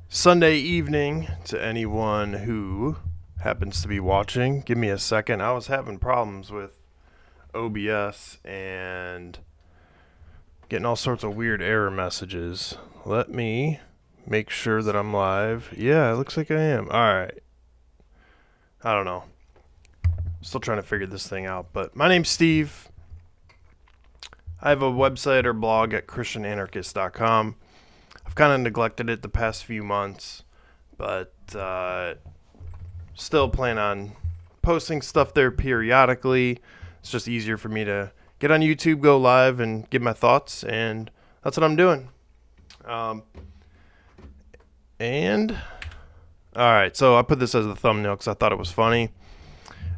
Sunday evening to anyone who happens to be watching. Give me a second. I was having problems with OBS and getting all sorts of weird error messages. Let me make sure that I'm live. Yeah, it looks like I am. Alright. I don't know. Still trying to figure this thing out. But my name's Steve. I have a website or blog at christiananarchist.com. I've kind of neglected it the past few months, but still plan on posting stuff there periodically. It's just easier for me to get on YouTube, go live, and give my thoughts, and that's what I'm doing. Alright, so I put this as a thumbnail because I thought it was funny.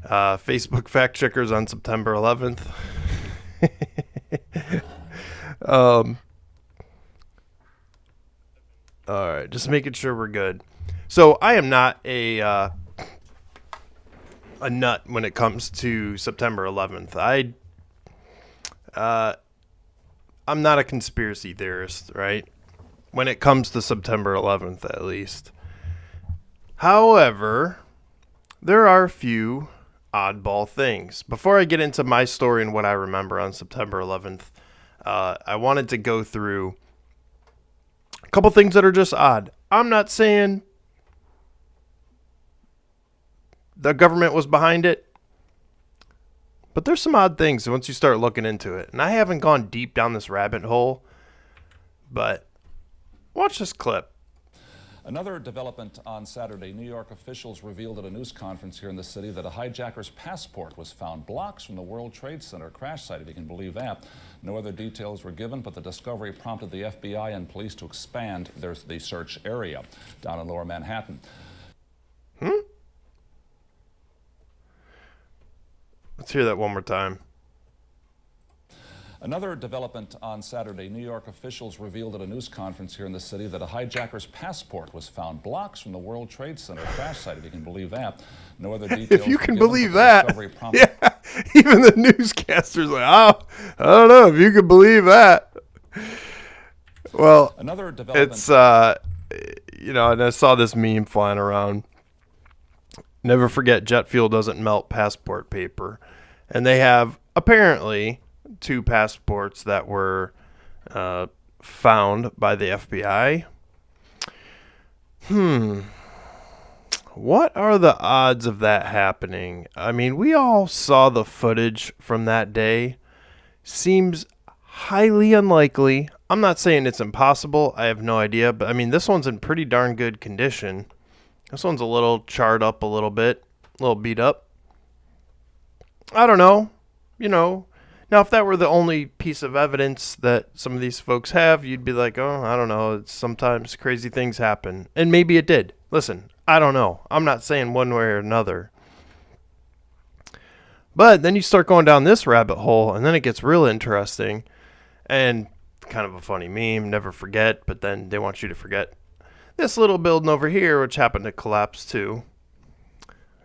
Facebook fact checkers on September 11th. Alright, just making sure we're good. So I am not a nut when it comes to September 11th. I'm not a conspiracy theorist, right? When it comes to September 11th, at least. However, there are a few oddball things. Before I get into my story and what I remember on September 11th, I wanted to go through a couple things that are just odd. I'm not saying the government was behind it, but there's some odd things once you start looking into it. And I haven't gone deep down this rabbit hole, but watch this clip. Another development on Saturday, New York officials revealed at a news conference here in the city that a hijacker's passport was found blocks from the World Trade Center crash site, if you can believe that. No other details were given, but the discovery prompted the FBI and police to expand the search area down in Lower Manhattan. Let's hear that one more time. Another development on Saturday, New York officials revealed at a news conference here in the city that a hijacker's passport was found blocks from the World Trade Center crash site, if you can believe that. No other details. If you can believe that. Yeah, even the newscasters like, oh, I don't know if you can believe that. Well, another development. It's and I saw this meme flying around. Never forget, jet fuel doesn't melt passport paper, and they have apparently 2 passports that were found by the FBI. What are the odds of that happening? I mean, we all saw the footage from that day. Seems highly unlikely. I'm not saying it's impossible. I have no idea. But, I mean, this one's in pretty darn good condition. This one's a little charred up a little bit. A little beat up. I don't know. Now, if that were the only piece of evidence that some of these folks have, you'd be like, oh, I don't know. Sometimes crazy things happen. And maybe it did. Listen, I don't know. I'm not saying one way or another. But then you start going down this rabbit hole, and then it gets real interesting. And kind of a funny meme, never forget, but then they want you to forget this little building over here, which happened to collapse too.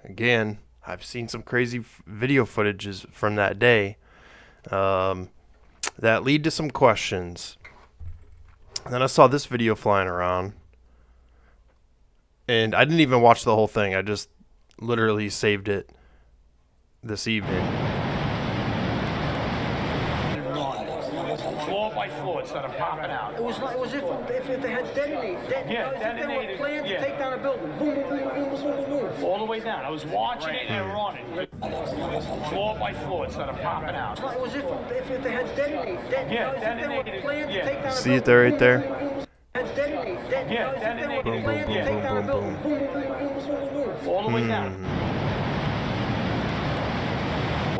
Again, I've seen some crazy video footages from that day. That lead to some questions. And then I saw this video flying around, and I didn't even watch the whole thing. I just literally saved it this evening. Floor by floor instead of popping out. It was if they had detonated. Detonated. They were planned to take down a building. Boom, boom, boom, boom, boom, boom, boom. All the way down. I was watching it and they were on it. Floor by floor instead of popping out. It was if they had detonated. Detonated. They were planned to take down a building. See it there, right there? Detonated. Boom, boom, boom, boom, boom, boom. All the way down.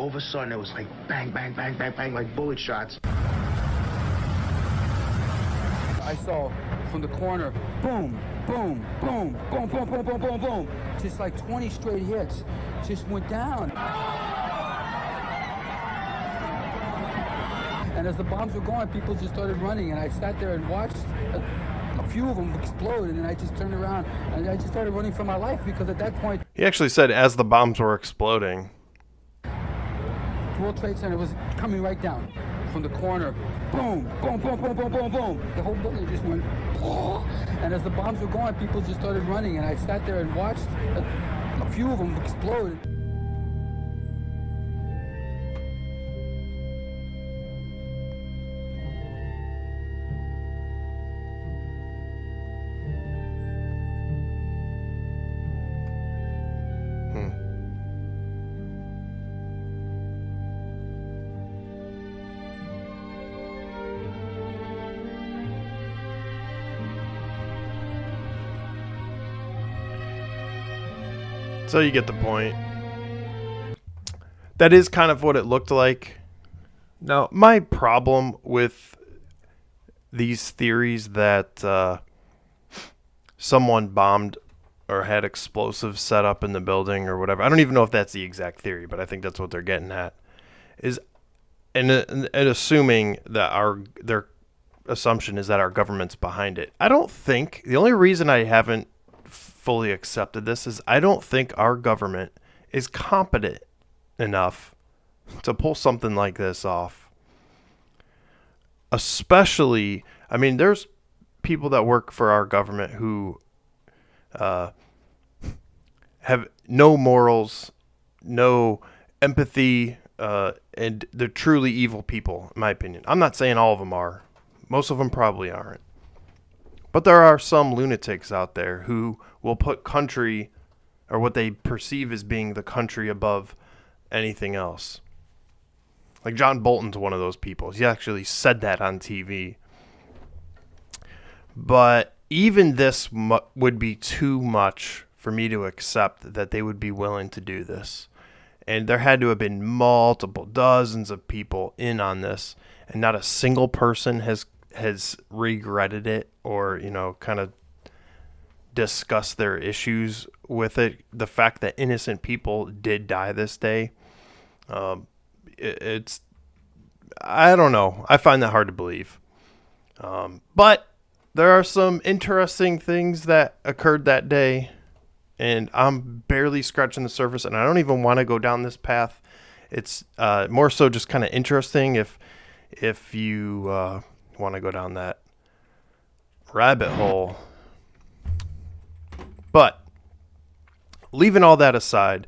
All of a sudden, it was like bang, bang, bang, bang, bang, like bullet shots. I saw from the corner, boom, boom, boom, boom, boom, boom, boom, boom, boom. Just like 20 straight hits. Just went down. And as the bombs were going, people just started running, and I sat there and watched a few of them explode, and then I just turned around, and I just started running for my life, because at that point... He actually said as the bombs were exploding. The World Trade Center was coming right down. from the corner. Boom, boom, boom, boom, boom, boom, boom. The whole building just went, and as the bombs were going, people just started running, and I sat there and watched a few of them explode. So you get the point. That is kind of what it looked like. Now, my problem with these theories that someone bombed or had explosives set up in the building or whatever, I don't even know if that's the exact theory, but I think that's what they're getting at, is and assuming that their assumption is that our government's behind it. I don't think, the only reason I haven't fully accepted this is I don't think our government is competent enough to pull something like this off. Especially, I mean, there's people that work for our government who have no morals, no empathy, and they're truly evil people, in my opinion. I'm not saying all of them are. Most of them probably aren't. But there are some lunatics out there who will put country, or what they perceive as being the country, above anything else. Like John Bolton's one of those people. He actually said that on TV. But even this would be too much for me to accept that they would be willing to do this. And there had to have been dozens of people in on this, and not a single person has regretted it or, kind of discussed their issues with it. The fact that innocent people did die this day, it's, I don't know. I find that hard to believe. But there are some interesting things that occurred that day, and I'm barely scratching the surface, and I don't even want to go down this path. It's more so just kind of interesting if you want to go down that rabbit hole. But leaving all that aside,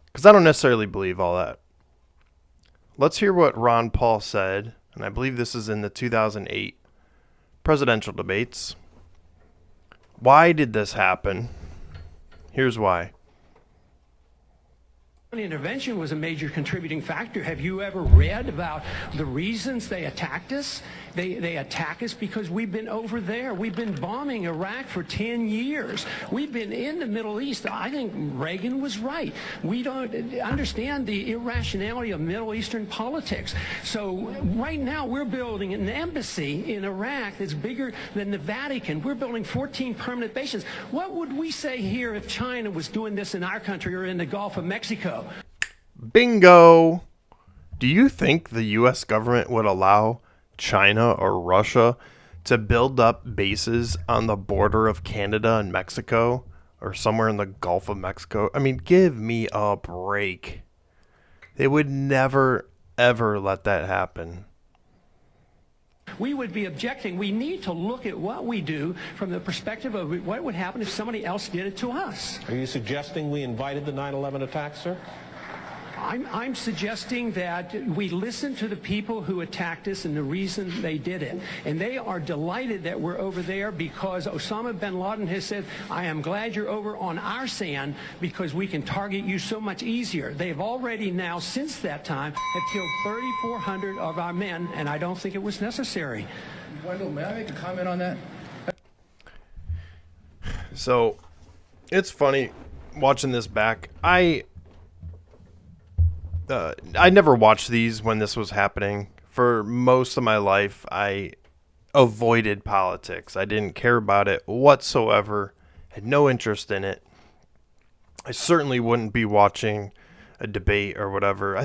because I don't necessarily believe all that, let's hear what Ron Paul said, and I believe this is in the 2008 presidential debates. Why did this happen? Here's why. Intervention was a major contributing factor. Have you ever read about the reasons they attacked us? They attack us because we've been over there. We've been bombing Iraq for 10 years. We've been in the Middle East. I think Reagan was right. We don't understand the irrationality of Middle Eastern politics. So right now we're building an embassy in Iraq that's bigger than the Vatican. We're building 14 permanent bases. What would we say here if China was doing this in our country or in the Gulf of Mexico? Bingo. Do you think the U.S. government would allow China or Russia to build up bases on the border of Canada and Mexico or somewhere in the Gulf of Mexico? I mean, give me a break. They would never, ever let that happen. We would be objecting. We need to look at what we do from the perspective of what would happen if somebody else did it to us. Are you suggesting we invited the 9/11 attack, sir? I'm suggesting that we listen to the people who attacked us and the reason they did it. And they are delighted that we're over there because Osama bin Laden has said, I am glad you're over on our sand because we can target you so much easier. They've already now, since that time, have killed 3,400 of our men, and I don't think it was necessary. Wendell, may I make a comment on that? So, it's funny watching this back. I never watched these when this was happening. For most of my life, I avoided politics. I didn't care about it whatsoever. Had no interest in it. I certainly wouldn't be watching a debate or whatever.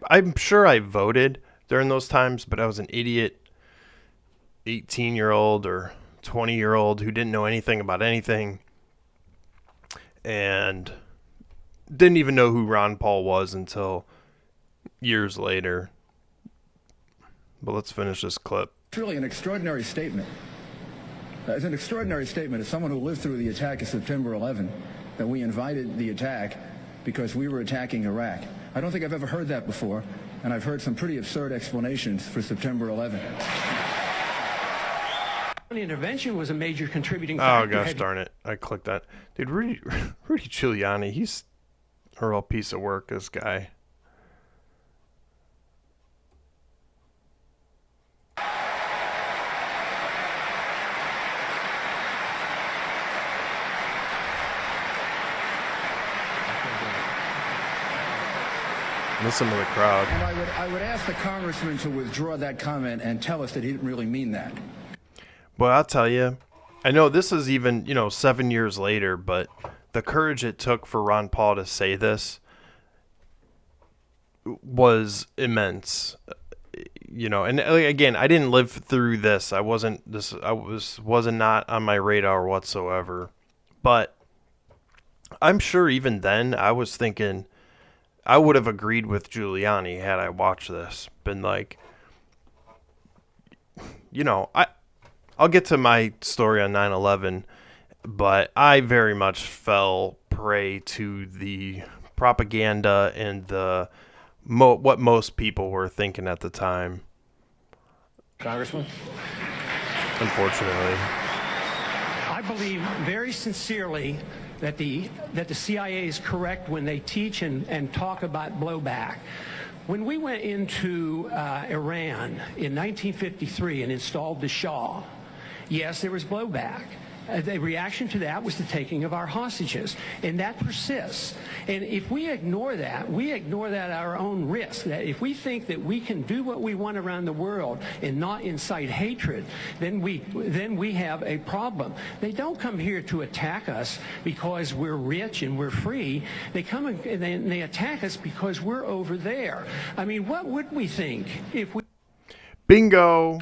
I'm sure I voted during those times, but I was an idiot 18-year-old or 20-year-old who didn't know anything about anything and didn't even know who Ron Paul was until years later. But let's finish this clip. It's really an extraordinary statement. It's an extraordinary statement as someone who lived through the attack of September 11, that we invited the attack because we were attacking Iraq. I don't think I've ever heard that before, and I've heard some pretty absurd explanations for September 11. The intervention was a major contributing Oh, factor. gosh darn it. I clicked that. Dude, Rudy Giuliani, he's a real piece of work, this guy. Listen to the crowd. And I would ask the congressman to withdraw that comment and tell us that he didn't really mean that. But I'll tell you, I know this is even, 7 years later, but the courage it took for Ron Paul to say this was immense. And again, I didn't live through this. I wasn't not on my radar whatsoever. But I'm sure even then I was thinking I would have agreed with Giuliani had I watched this. Been like, I'll get to my story on 9/11, but I very much fell prey to the propaganda and the what most people were thinking at the time. Congressman? Unfortunately. I believe very sincerely that the CIA is correct when they teach and talk about blowback. When we went into Iran in 1953 and installed the Shah, yes, there was blowback. The reaction to that was the taking of our hostages, and that persists. And if we ignore that at our own risk. That if we think that we can do what we want around the world and not incite hatred, then we have a problem. They don't come here to attack us because we're rich and we're free. They come and they attack us because we're over there. I mean, what would we think if we... Bingo.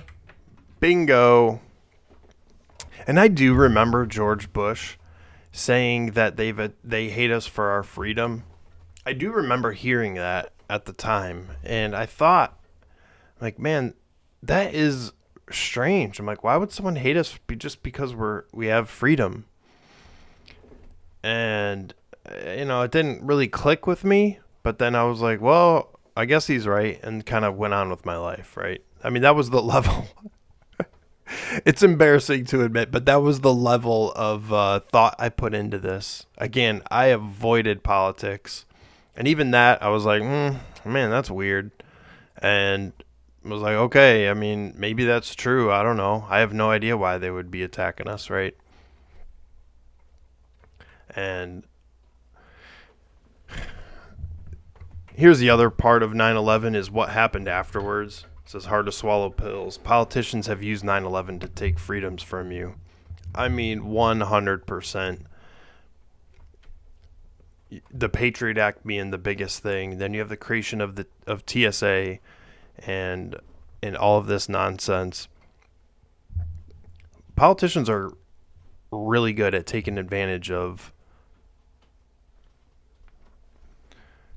And I do remember George Bush saying that they hate us for our freedom. I do remember hearing that at the time, and I thought, like, man, that is strange. I'm like, why would someone hate us just because we have freedom? And it didn't really click with me. But then I was like, well, I guess he's right, and kind of went on with my life, right? I mean, that was the level. It's embarrassing to admit, but that was the level of thought I put into this. Again, I avoided politics. And even that, I was like, man, that's weird. And I was like, okay, I mean, maybe that's true. I don't know. I have no idea why they would be attacking us, right? And here's the other part of 9/11 is what happened afterwards. It says hard to swallow pills. Politicians have used 9/11 to take freedoms from you. I mean, 100%. The Patriot Act being the biggest thing. Then you have the creation of TSA and all of this nonsense. Politicians are really good at taking advantage of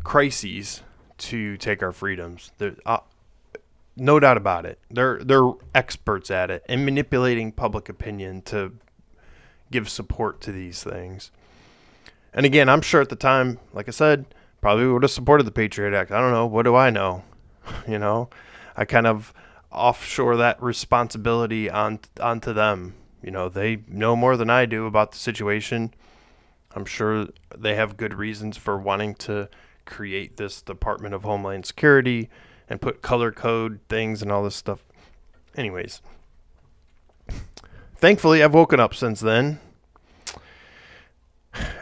crises to take our freedoms. No doubt about it. They're experts at it and manipulating public opinion to give support to these things. And again, I'm sure at the time, like I said, probably would have supported the Patriot Act. I don't know. What do I know? I kind of offshore that responsibility onto them. They know more than I do about the situation. I'm sure they have good reasons for wanting to create this Department of Homeland Security and put color code things and all this stuff. Anyways, thankfully, I've woken up since then.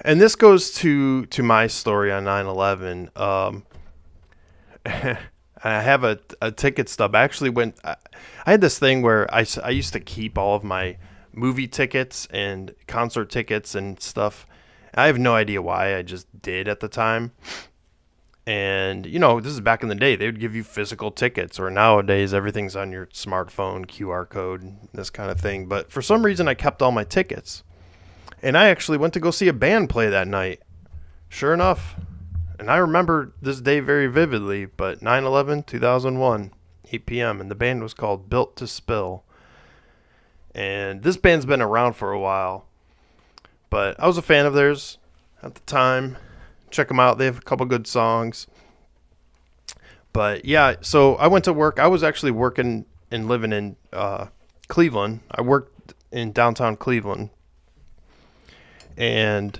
And this goes to my story on 9/11. I have a ticket stub. I actually I had this thing where I used to keep all of my movie tickets and concert tickets and stuff. I have no idea why. I just did at the time. And, this is back in the day. They would give you physical tickets, or nowadays everything's on your smartphone, QR code, this kind of thing. But for some reason, I kept all my tickets. And I actually went to go see a band play that night. Sure enough. And I remember this day very vividly, but 9/11, 2001. 8 p.m. And the band was called Built to Spill. And this band's been around for a while. But I was a fan of theirs at the time. Check them out. They have a couple good songs. But yeah, so I went to work. I was actually working and living in Cleveland. I worked in downtown Cleveland. And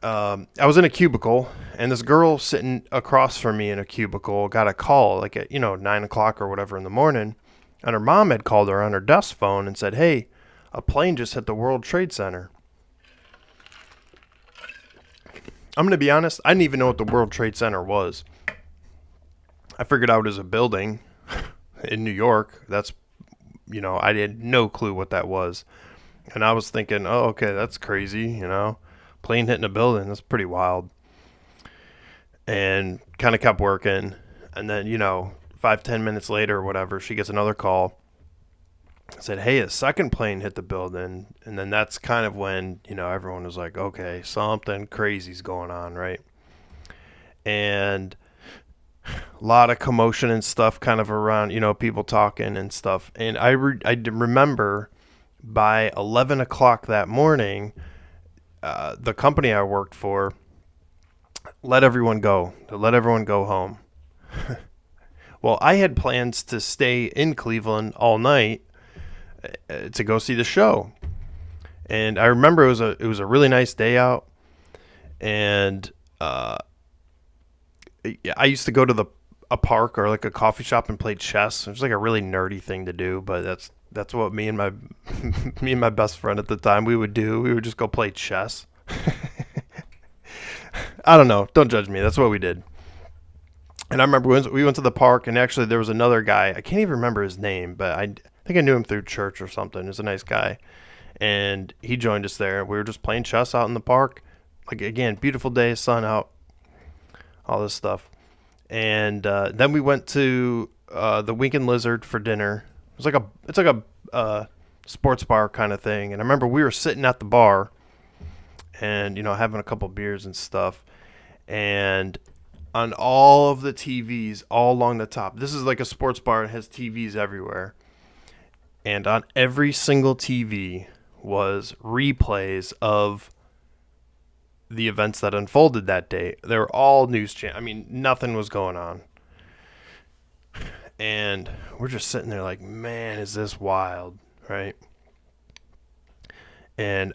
I was in a cubicle, and this girl sitting across from me in a cubicle got a call like at 9 o'clock or whatever in the morning, and her mom had called her on her desk phone and said, "Hey, a plane just hit the World Trade Center." I'm gonna be honest, I didn't even know what the World Trade Center was. I figured out it was a building in New York. That's I had no clue what that was, and I was thinking, oh, okay, that's crazy, plane hitting a building, that's pretty wild. And kind of kept working, and then 5-10 minutes later or whatever, she gets another call. Said, "Hey, a second plane hit the building." And then that's kind of when everyone was like, okay, something crazy's going on, right? And a lot of commotion and stuff kind of around, people talking and stuff. And I remember by 11 o'clock that morning, the company I worked for let everyone go home. Well, I had plans to stay in Cleveland all night to go see the show. And I remember it was a really nice day out. And I used to go to a park or like a coffee shop and play chess. It was like a really nerdy thing to do, but that's what me and my best friend at the time we would do. We would just go play chess. I don't know. Don't judge me. That's what we did. And I remember we went to the park, and actually there was another guy. I can't even remember his name, but I think I knew him through church or something. He was a nice guy. And he joined us there. We were just playing chess out in the park. Like, again, beautiful day, sun out, all this stuff. And then we went to the Wink and Lizard for dinner. It's like a sports bar kind of thing. And I remember we were sitting at the bar and, having a couple beers and stuff. And on all of the TVs all along the top, this is like a sports bar. It has TVs everywhere. And on every single TV was replays of the events that unfolded that day. They were all news channels. I mean, nothing was going on. And we're just sitting there like, man, is this wild, right? And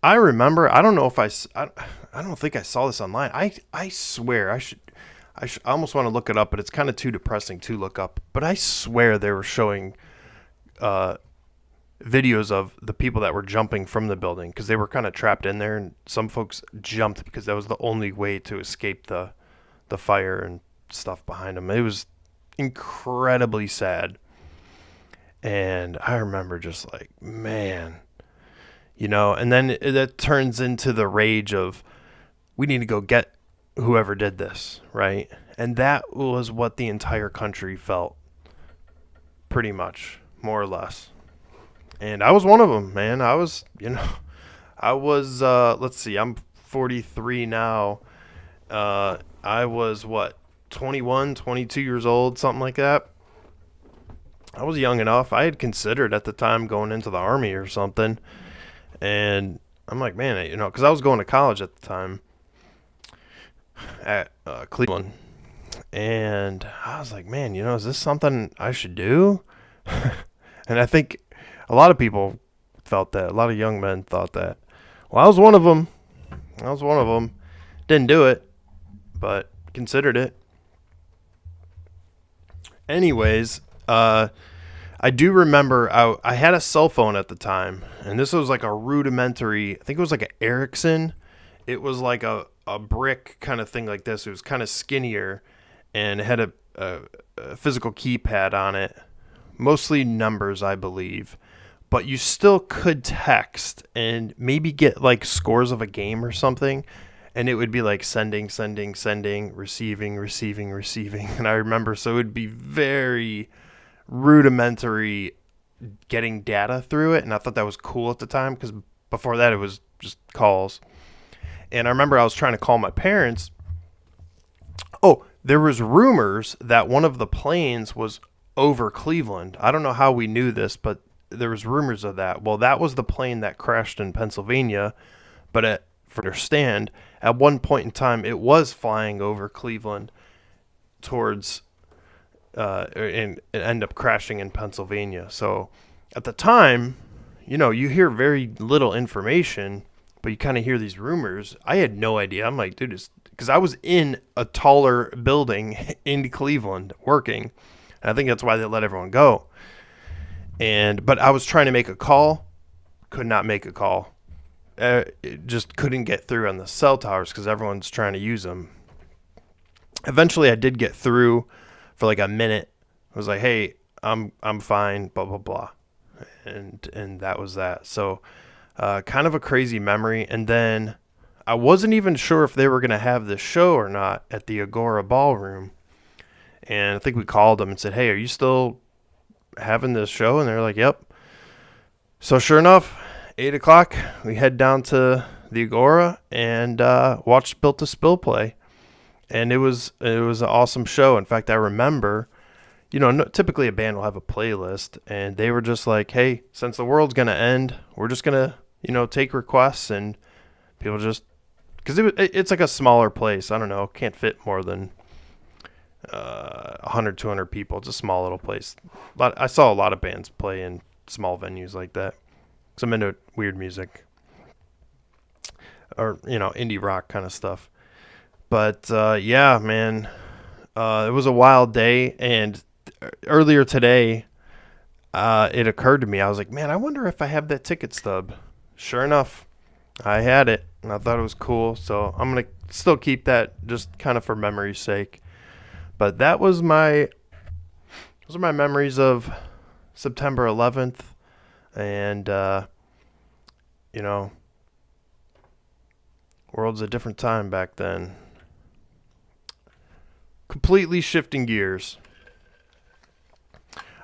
I remember, I don't know if I don't think I saw this online. I swear, I almost want to look it up, but it's kind of too depressing to look up. But I swear they were showing videos of the people that were jumping from the building because they were kind of trapped in there, and some folks jumped because that was the only way to escape the fire and stuff behind them. It was incredibly sad. And I remember just like, man, and then that turns into the rage of, we need to go get whoever did this, right? And that was what the entire country felt, pretty much, more or less. And I was one of them, man. I was, let's see, I'm 43 now. I was, 21, 22 years old, something like that. I was young enough. I had considered at the time going into the Army or something. And I'm like, man, because I was going to college at the time at Cleveland. And I was like, man, is this something I should do? And I think a lot of people felt that. A lot of young men thought that. Well, I was one of them. Didn't do it, but considered it. Anyways, I do remember I had a cell phone at the time, and this was like a rudimentary, I think it was like an Ericsson. It was like a brick kind of thing like this. It was kind of skinnier, and it had a physical keypad on it, mostly numbers, I believe. But you still could text and maybe get like scores of a game or something. And it would be like sending, receiving. And I remember, so it would be very rudimentary getting data through it. And I thought that was cool at the time because before that it was just calls. And I remember I was trying to call my parents. Oh, there was rumors that one of the planes was over Cleveland. I don't know how we knew this, but there was rumors of that. Well, that was the plane that crashed in Pennsylvania, but for understand, at one point in time, it was flying over Cleveland towards, and it ended up crashing in Pennsylvania. So at the time, you hear very little information, but you kind of hear these rumors. I had no idea. I'm like, dude, because I was in a taller building in Cleveland working. And I think that's why they let everyone go. But I was trying to make a call, could not make a call. It just couldn't get through on the cell towers because everyone's trying to use them. Eventually, I did get through for like a minute. I was like, "Hey, I'm fine." Blah blah blah, and that was that. So, kind of a crazy memory. And then I wasn't even sure if they were gonna have this show or not at the Agora Ballroom. And I think we called them and said, "Hey, are you still having this show?" And they're like, "Yep." So sure enough, 8:00, we head down to the Agora and watch Built to Spill play. And it was an awesome show. In fact, I remember, typically a band will have a playlist, and they were just like, "Hey, since the world's gonna end, we're just gonna, take requests," and people just, because it's like a smaller place. I don't know, can't fit more than 100, 200 people. It's a small little place. I saw a lot of bands play in small venues like that. Because I'm into weird music. Or, indie rock kind of stuff. But, yeah, man. It was a wild day. And earlier today, it occurred to me. I was like, man, I wonder if I have that ticket stub. Sure enough, I had it. And I thought it was cool. So I'm going to still keep that just kind of for memory's sake. But those are my memories of September 11th. And, world's a different time back then. Completely shifting gears.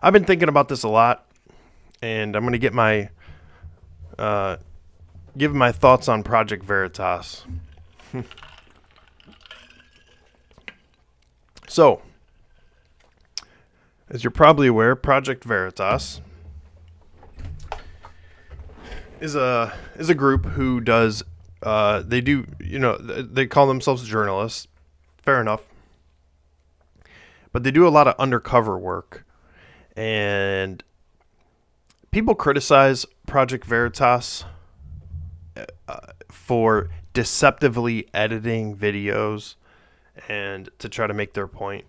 I've been thinking about this a lot, and I'm going to get give my thoughts on Project Veritas. So, as you're probably aware, Project Veritas is a group who does they call themselves journalists. Fair enough. But they do a lot of undercover work. And people criticize Project Veritas for deceptively editing videos and to try to make their point.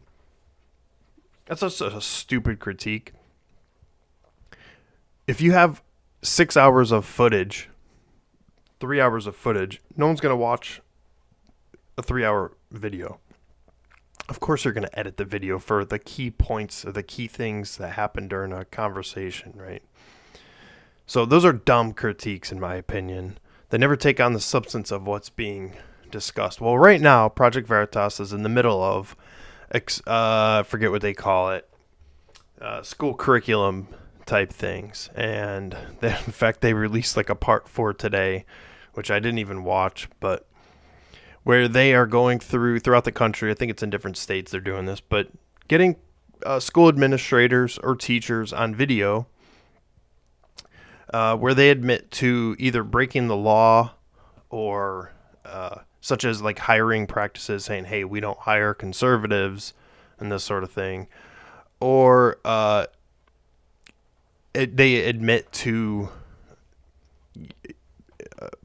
That's just a stupid critique. If you have 6 hours of footage, 3 hours of footage, no one's going to watch a 3-hour video. Of course they're going to edit the video for the key points or the key things that happen during a conversation, right? So those are dumb critiques in my opinion. They never take on the substance of what's being discussed. Well, right now, Project Veritas is in the middle of, forget what they call it, school curriculum type things. And in fact, they released like a part 4 today, which I didn't even watch, but where they are going throughout the country. I think it's in different states they're doing this, but getting school administrators or teachers on video where they admit to either breaking the law or such as like hiring practices, saying, hey, we don't hire conservatives and this sort of thing, or they admit to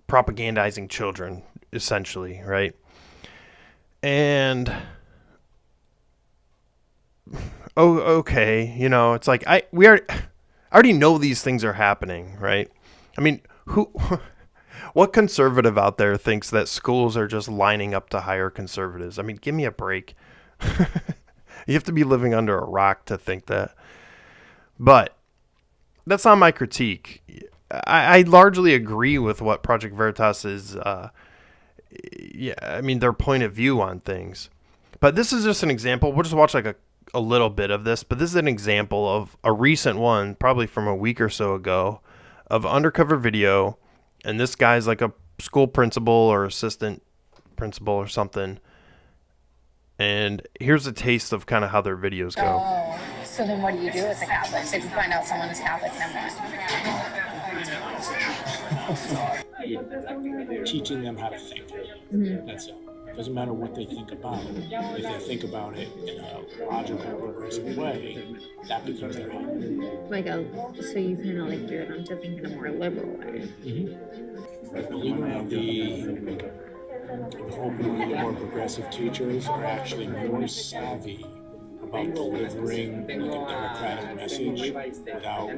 propagandizing children, essentially, right? And okay, it's like I already know these things are happening, right? I mean, what conservative out there thinks that schools are just lining up to hire conservatives? I mean, give me a break. You have to be living under a rock to think that. But that's not my critique. I largely agree with what Project Veritas is, their point of view on things. But this is just an example. We'll just watch like a little bit of this, but this is an example of a recent one, probably from a week or so ago, of undercover video. And this guy's like a school principal or assistant principal or something. And here's a taste of kind of how their videos go. Oh, so then what do you do with the Catholics if you find out someone is Catholic and Teaching them how to think. That's it. Doesn't matter what they think about it. If they think about it in a logical, progressive way, that becomes their habit. so you kind of like gear them to think in a more liberal way. Believe it or not, the whole movement of more progressive teachers are actually more savvy about delivering like a democratic message without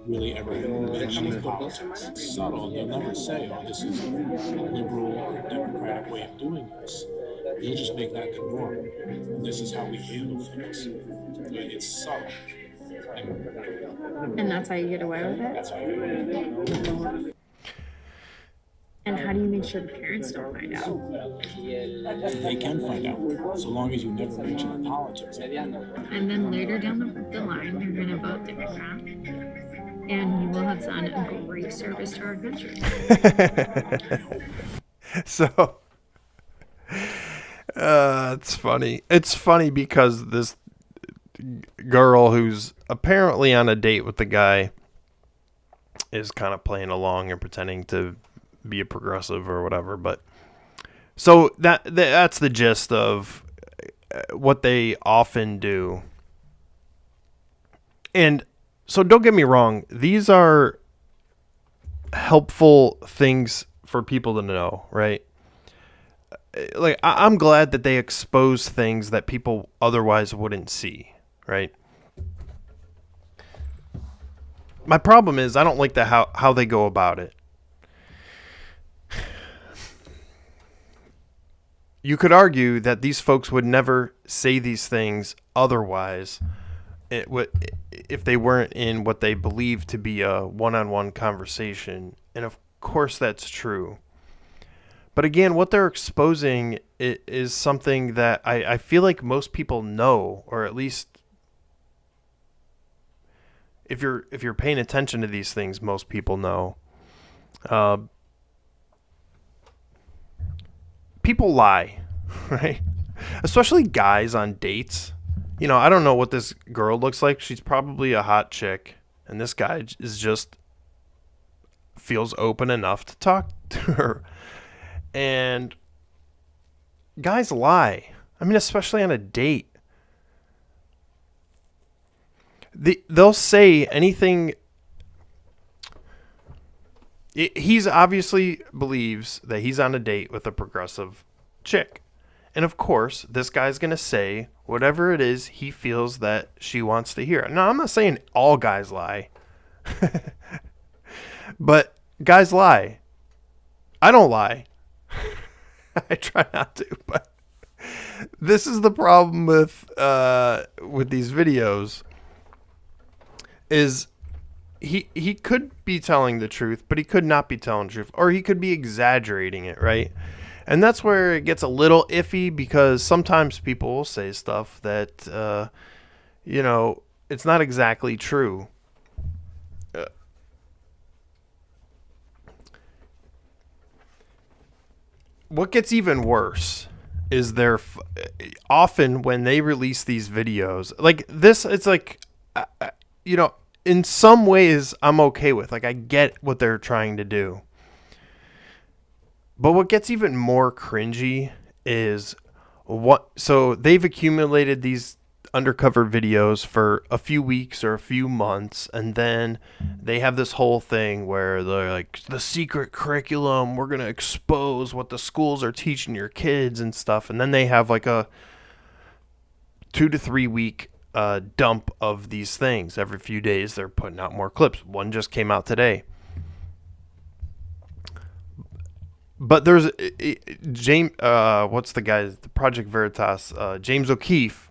really ever mentioning politics. It's subtle. They'll never say, oh, this is a liberal or a democratic way of doing this. You'll just make that the norm. And this is how we handle things. It's subtle. And that's how you get away with it? That's how you get away with it. And how do you make sure the parents don't find out? They can find out, so long as you never mention the politics. And then later down the line, you're going to vote Democrat. And you will have done a great service to our country. So, it's funny. It's funny because this girl who's apparently on a date with the guy is kind of playing along and pretending to be a progressive or whatever. But so that's the gist of what they often do. And so don't get me wrong, these are helpful things for people to know, right? Like, I'm glad that they expose things that people otherwise wouldn't see, right? My problem is I don't like how they go about it. You could argue that these folks would never say these things otherwise if they weren't in what they believe to be a one-on-one conversation. And of course that's true. But again, what they're exposing is something that I feel like most people know, or at least if you're paying attention to these things, most people know. People lie, right? Especially guys on dates. You know, I don't know what this girl looks like. She's probably a hot chick, and this guy feels open enough to talk to her. And guys lie. I mean, especially on a date. They'll say anything. He's obviously believes that he's on a date with a progressive chick. And of course, this guy's going to say whatever it is he feels that she wants to hear. Now, I'm not saying all guys lie. But guys lie. I don't lie. I try not to, but this is the problem with these videos. Is he could be telling the truth, but he could not be telling the truth, or he could be exaggerating it, right? And that's where it gets a little iffy, because sometimes people will say stuff that it's not exactly true. What gets even worse is often when they release these videos like this, it's like, in some ways I'm okay with, like, I get what they're trying to do. But what gets even more cringy is so they've accumulated these undercover videos for a few weeks or a few months, and then they have this whole thing where they're like, the secret curriculum, we're going to expose what the schools are teaching your kids and stuff. And then they have like a 2 to 3 week dump of these things. Every few days they're putting out more clips. One just came out today. But there's James, what's the guy, the Project Veritas, James O'Keefe.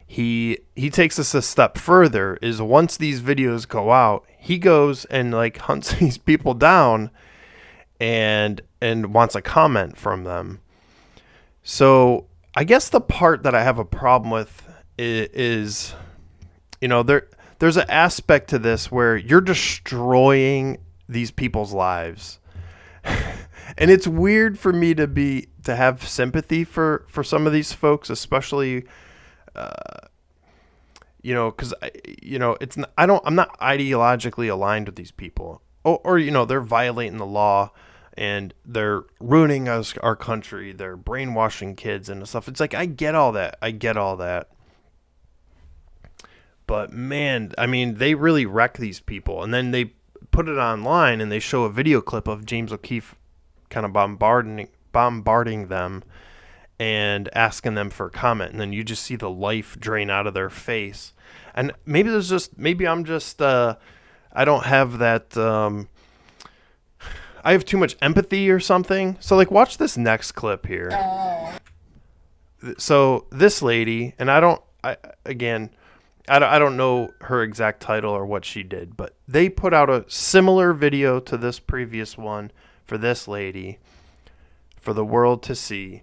He takes us a step further. Is once these videos go out, he goes and like hunts these people down and wants a comment from them. So I guess the part that I have a problem with is there's an aspect to this where you're destroying these people's lives. And it's weird for me to have sympathy for some of these folks, especially, because I'm not ideologically aligned with these people, or they're violating the law and they're ruining our country. They're brainwashing kids and stuff. It's like, I get all that. But man, I mean, they really wreck these people. And then they put it online and they show a video clip of James O'Keefe kind of bombarding them and asking them for a comment. And then you just see the life drain out of their face. And maybe I'm just, I don't have that, I have too much empathy or something. So like, watch this next clip here. So this lady, and I don't know her exact title or what she did, but they put out a similar video to this previous one for this lady, for the world to see.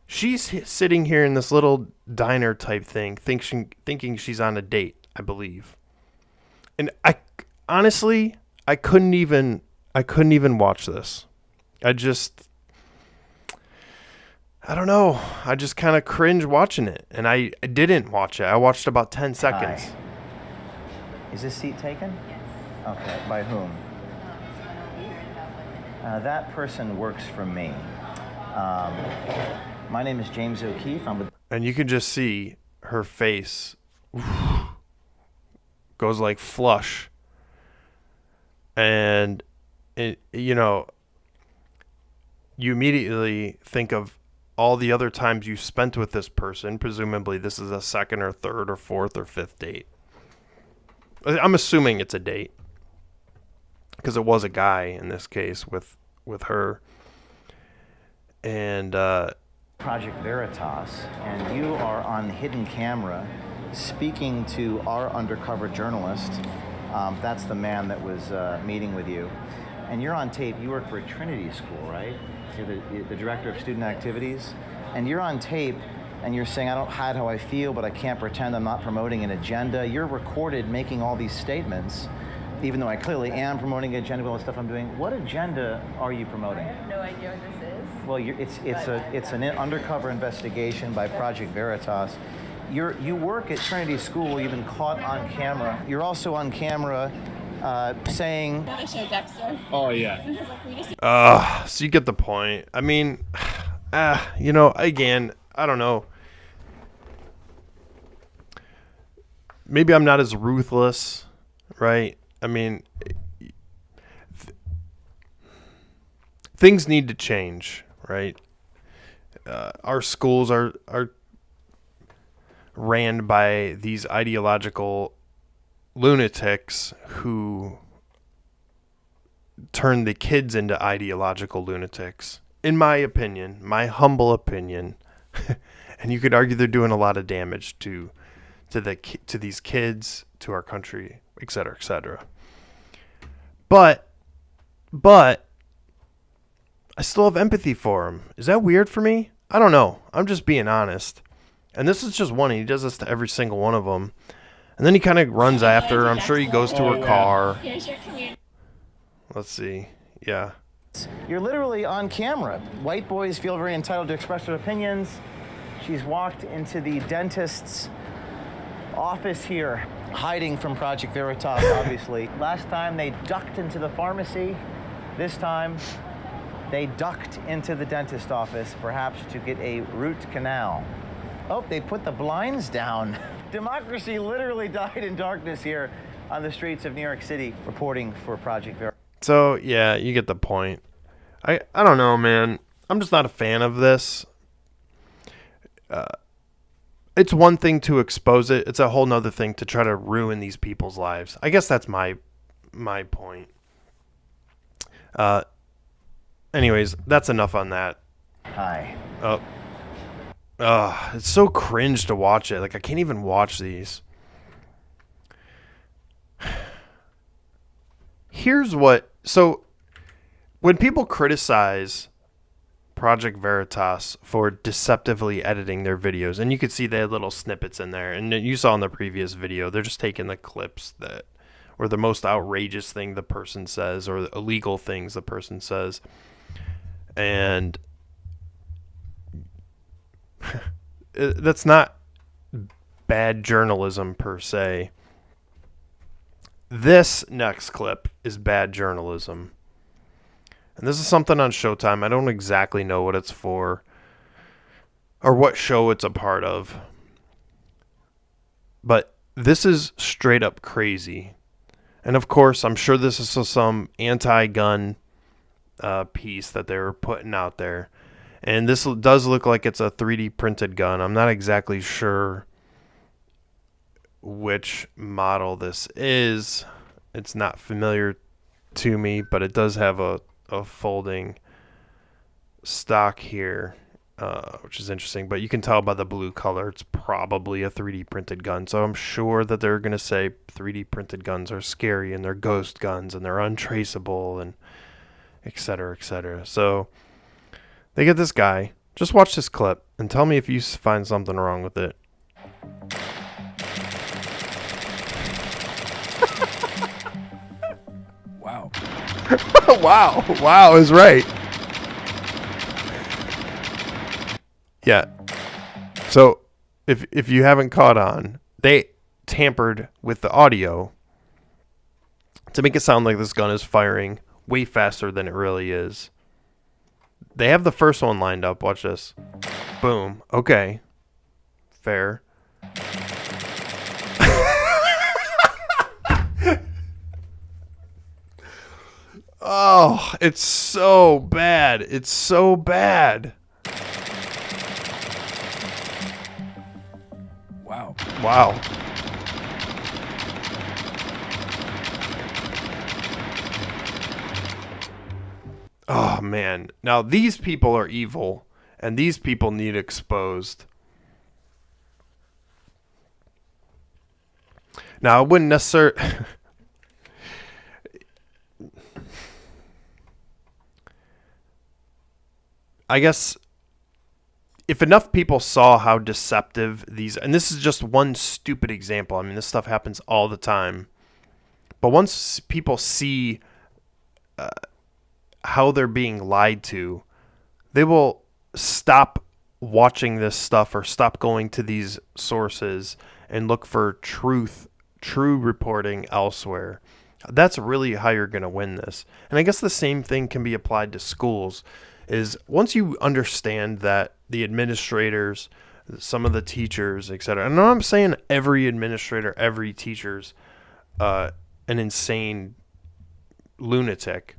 She's sitting here in this little diner type thing, thinking she's on a date, I believe. And I couldn't even watch this. I don't know. I just kind of cringe watching it. And I didn't watch it. I watched about 10 seconds. Hi. Is this seat taken? Yes. Okay. By whom? That person works for me. My name is James O'Keefe. And you can just see her face goes like flush. And, you immediately think of all the other times you spent with this person. Presumably this is a second or third or fourth or fifth date. I'm assuming it's a date, because it was a guy in this case with her. And Project Veritas, and you are on hidden camera speaking to our undercover journalist. That's the man that was meeting with you. And you're on tape. You work for Trinity School, right? You're the director of student activities. And you're on tape, and you're saying, I don't hide how I feel, but I can't pretend I'm not promoting an agenda. You're recorded making all these statements, even though I clearly am promoting an agenda with all the stuff I'm doing. What agenda are you promoting? I have no idea what this is. Well, it's an undercover investigation by Project Veritas. You work at Trinity School. You've been caught on camera. You're also on camera saying... Dexter. Oh, yeah. So you get the point. I mean, again, I don't know. Maybe I'm not as ruthless, right? I mean, things need to change, right? Our schools are ran by these ideological lunatics who turn the kids into ideological lunatics, in my opinion, my humble opinion. And you could argue they're doing a lot of damage to these kids, to our country, et cetera, et cetera. But I still have empathy for him. Is that weird for me? I don't know. I'm just being honest. And this is just one. He does this to every single one of them. And then he kind of runs after her. I'm sure he goes to her car. Let's see. Yeah. You're literally on camera. White boys feel very entitled to express their opinions. She's walked into the dentist's office here, hiding from Project Veritas, obviously. Last time they ducked into the pharmacy. This time they ducked into the dentist office, perhaps to get a root canal. Oh, they put the blinds down. Democracy literally died in darkness here on the streets of New York City, reporting for Project Veritas. So, yeah, you get the point. I don't know, man. I'm just not a fan of this. It's one thing to expose it. It's a whole nother thing to try to ruin these people's lives. I guess that's my point. Anyways, that's enough on that. Hi. It's so cringe to watch it. Like, I can't even watch these. So when people criticize Project Veritas for deceptively editing their videos, and you could see they had little snippets in there, and you saw in the previous video, they're just taking the clips that were the most outrageous thing the person says or the illegal things the person says. And that's not bad journalism per se. This next clip is bad journalism. And this is something on Showtime. I don't exactly know what it's for or what show it's a part of. But this is straight up crazy. And of course, I'm sure this is some anti-gun piece that they were putting out there. And this does look like it's a 3D printed gun. I'm not exactly sure which model this is. It's not familiar to me, but it does have a folding stock here, which is interesting. But you can tell by the blue color, it's probably a 3D printed gun. So I'm sure that they're going to say 3D printed guns are scary and they're ghost guns and they're untraceable and et cetera, et cetera. So they get this guy. Just watch this clip and tell me if you find something wrong with it. Wow. Wow is right. Yeah. So if you haven't caught on, they tampered with the audio to make it sound like this gun is firing way faster than it really is. They have the first one lined up. Watch this. Boom. Okay. Fair. Oh, it's so bad. It's so bad. Wow. Oh, man. Now, these people are evil, and these people need exposed. Now, I wouldn't necessarily... I guess if enough people saw how deceptive these... And this is just one stupid example. I mean, this stuff happens all the time. But once people see how they're being lied to, they will stop watching this stuff or stop going to these sources and look for true reporting elsewhere. That's really how you're going to win this. And I guess the same thing can be applied to schools. Is once you understand that the administrators, some of the teachers, etc. And I'm saying every administrator, every teacher's an insane lunatic.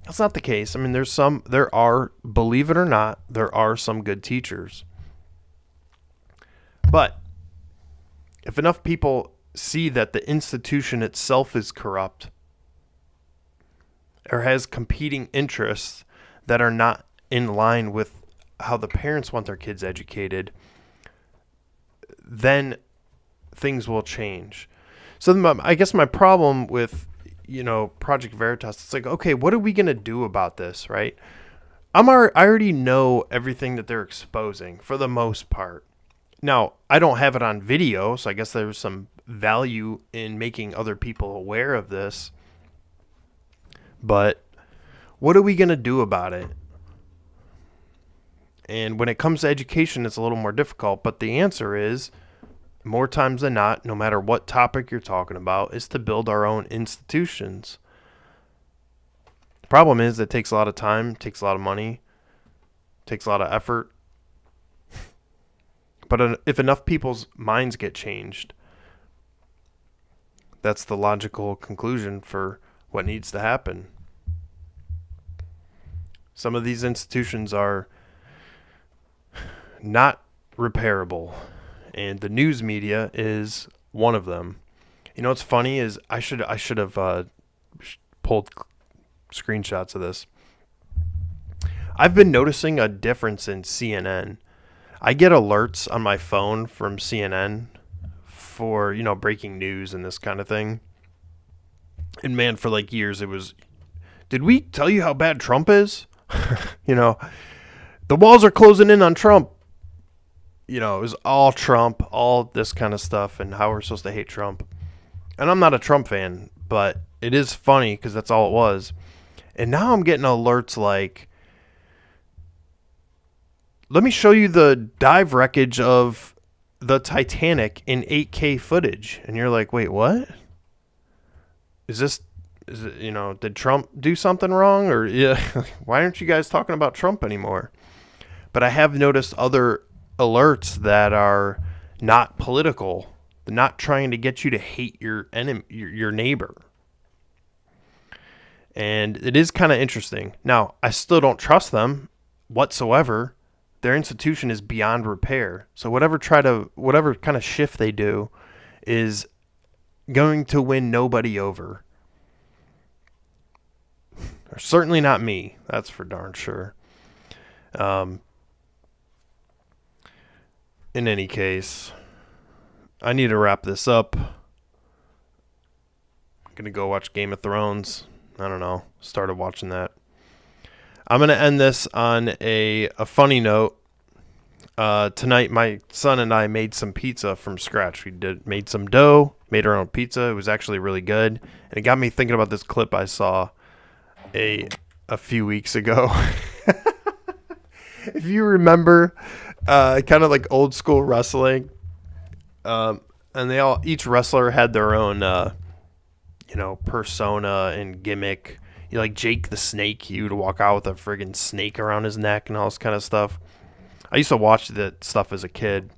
That's not the case. I mean, there are, believe it or not, there are some good teachers. But if enough people see that the institution itself is corrupt or has competing interests that are not in line with how the parents want their kids educated, then things will change. So I guess my problem with, Project Veritas, it's like, okay, what are we going to do about this, right? I already know everything that they're exposing for the most part. Now, I don't have it on video, so I guess there's some value in making other people aware of this. But what are we going to do about it? And when it comes to education, it's a little more difficult. But the answer is, more times than not, no matter what topic you're talking about, is to build our own institutions. The problem is it takes a lot of time, takes a lot of money, takes a lot of effort. But if enough people's minds get changed, that's the logical conclusion for what needs to happen. Some of these institutions are not repairable, and the news media is one of them. What's funny is I should have pulled screenshots of this. I've been noticing a difference in CNN. I get alerts on my phone from CNN for, breaking news and this kind of thing. And man, for like years it was, did we tell you how bad Trump is? The walls are closing in on Trump. It was all Trump, all this kind of stuff, and how we're supposed to hate Trump. And I'm not a Trump fan, but it is funny because that's all it was. And now I'm getting alerts like let me show you the dive wreckage of the Titanic in 8K footage. And you're like, wait, what? Is it, did Trump do something wrong? Or yeah, why aren't you guys talking about Trump anymore? But I have noticed other alerts that are not political, not trying to get you to hate your enemy, your neighbor. And it is kind of interesting. Now, I still don't trust them whatsoever. Their institution is beyond repair. So whatever kind of shift they do is going to win nobody over. Or certainly not me. That's for darn sure. In any case, I need to wrap this up. I'm going to go watch Game of Thrones. I don't know. Started watching that. I'm going to end this on a funny note. Tonight, my son and I made some pizza from scratch. Made some dough, made our own pizza. It was actually really good. And it got me thinking about this clip I saw a few weeks ago. If you remember, kind of like old school wrestling, and each wrestler had their own, persona and gimmick. Like Jake the Snake, he would walk out with a friggin' snake around his neck and all this kind of stuff. I used to watch that stuff as a kid.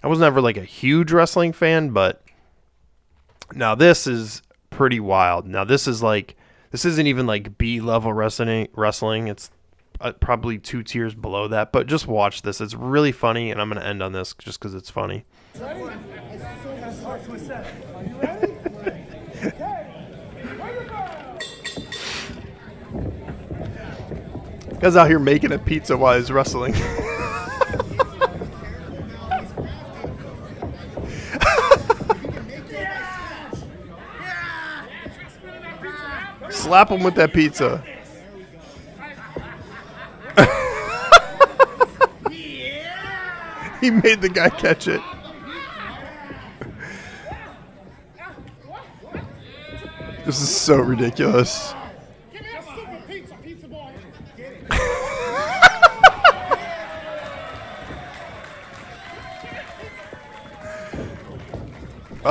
I was never like a huge wrestling fan, but now this is pretty wild. Now this isn't even like B-level wrestling. It's probably 2 tiers below that, but just watch this. It's really funny, and I'm going to end on this just because it's funny. Guy's out here making a pizza while he's wrestling. Slap him with that pizza. He made the guy catch it. This is so ridiculous.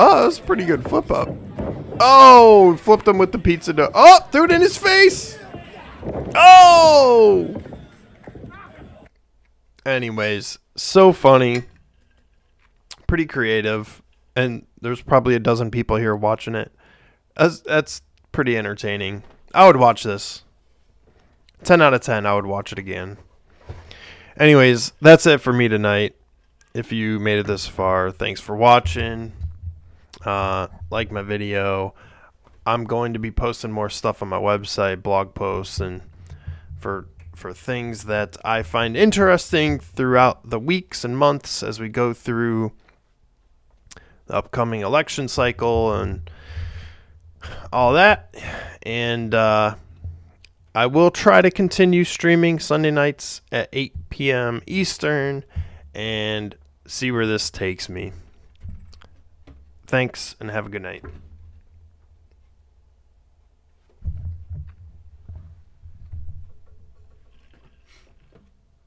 Oh, that was a pretty good flip up. Oh, flipped him with the pizza dough. Oh, threw it in his face. Oh! Anyways, so funny. Pretty creative. And there's probably a dozen people here watching it. That's pretty entertaining. I would watch this. 10 out of 10, I would watch it again. Anyways, that's it for me tonight. If you made it this far, thanks for watching. Like my video. I'm going to be posting more stuff on my website, blog posts, and for things that I find interesting throughout the weeks and months as we go through the upcoming election cycle and all that. And I will try to continue streaming Sunday nights at 8 p.m. Eastern and see where this takes me. Thanks, and have a good night.